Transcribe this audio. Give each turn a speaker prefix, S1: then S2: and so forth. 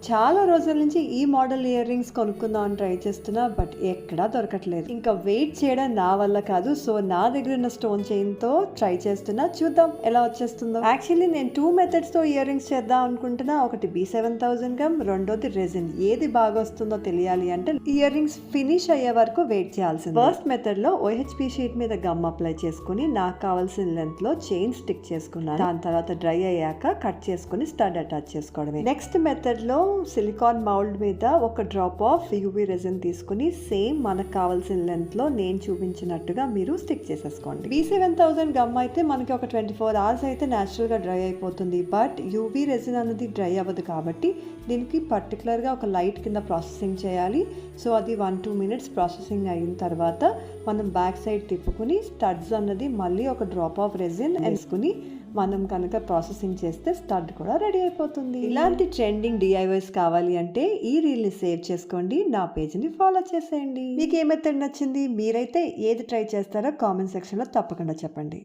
S1: చాలా రోజుల నుంచి ఈ మోడల్ ఇయర్ రింగ్స్ కొనుక్కుందాం అని ట్రై చేస్తున్నా, బట్ ఎక్కడా దొరకట్లేదు. ఇంకా వెయిట్ చేయడం నా వల్ల కాదు. సో నా దగ్గర ఉన్న స్టోన్ చైన్ తో ట్రై చేస్తున్నా, చూద్దాం ఎలా వచ్చేస్తుందో. యాక్చువల్లీ నేను 2 మెథడ్స్ తో ఇయర్ రింగ్స్ చేద్దాం అనుకుంటున్నా. ఒకటి B7000 గమ్, రెండోది రెజిన్. ఏది బాగా వస్తుందో తెలియాలి అంటే ఇయర్ రింగ్స్ ఫినిష్ అయ్యే వరకు వెయిట్ చేయాల్సింది. ఫస్ట్ మెథడ్ లో OHP షీట్ మీద గమ్ అప్లై చేసుకుని నాకు కావాల్సిన లెంత్ లో చైన్ స్టిక్ చేసుకున్నాను. దాని తర్వాత డ్రై అయ్యాక కట్ చేసుకుని స్టడ్ అటాచ్ చేసుకోవడమే. నెక్స్ట్ మెథడ్ లో సిలికాన్ మౌల్డ్ మీద ఒక డ్రాప్ ఆఫ్ యూవీ రెజిన్ తీసుకుని సేమ్ మనకు కావాల్సిన లెంత్ లో నేను చూపించినట్టుగా మీరు స్టిక్ చేసేసుకోండి. B7000 గమ్ అయితే మనకి ఒక 24 అవర్స్ అయితే న్యాచురల్ గా డ్రై అయిపోతుంది. బట్ యూవీ రెజిన్ అనేది డ్రై అవ్వదు కాబట్టి దీనికి పర్టికులర్ గా ఒక లైట్ కింద ప్రాసెసింగ్ చేయాలి. సో అది 1-2 మినిట్స్ ప్రాసెసింగ్ అయిన తర్వాత మనం బ్యాక్ సైడ్ తిప్పుకుని స్టడ్స్ అన్నది మళ్ళీ ఒక డ్రాప్ ఆఫ్ రెజిన్ వేసుకుని మనం కనుక ప్రాసెసింగ్ చేస్తే స్టడ్ కూడా రెడీ అయిపోతుంది. ఇలాంటి ట్రెండింగ్ DIYs కావాలి అంటే ఈ రీల్ ని సేవ్ చేసుకోండి, నా పేజ్ ని ఫాలో చేసేయండి. మీకు ఏ మెథడ్ నచ్చింది, మీరైతే ఏది ట్రై చేస్తారో కామెంట్ సెక్షన్ లో తప్పకుండా చెప్పండి.